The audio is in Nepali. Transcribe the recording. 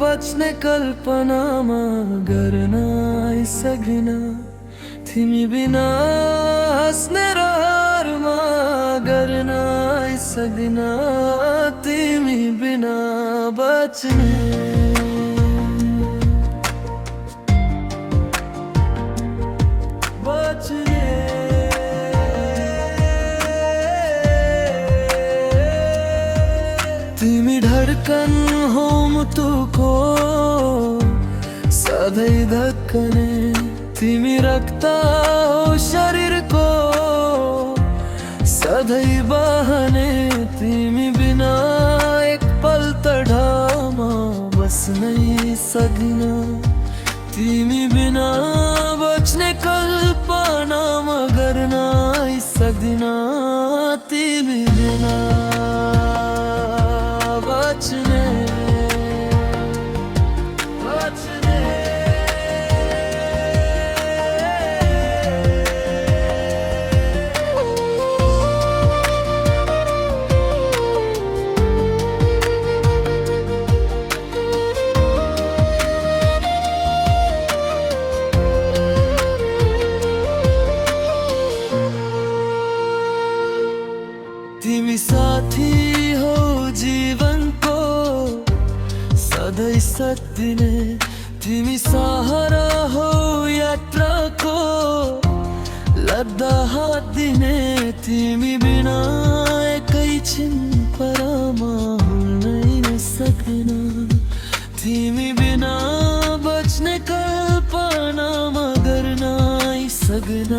बच्ने कल्पनामा गर्न आइसकिन तिमी बिना हाँस्ने रहरमा गर्न आइसकिन तिमी बिना बच्ने तिमी धडकन हो मुटुको सधैँ धक्कने तिमी रक्त हो शरीरको सधैँ बहने तिमी बिना एक पल त ठाउँमा बस्नै सकिन तिमी बिना बच्ने कल्पनामा गर्न आइसक्दिन तिमी बिना बच्ने तिमी साथी हो जीवनको सधैँ साथ दिने तिमी सहारा हो यात्राको लद्दा हात दिने तिमी बिना एकैछिन परमा हुनै सकिन तिमी बिना बच्ने कल्पनामा गर्न आइसक्दिन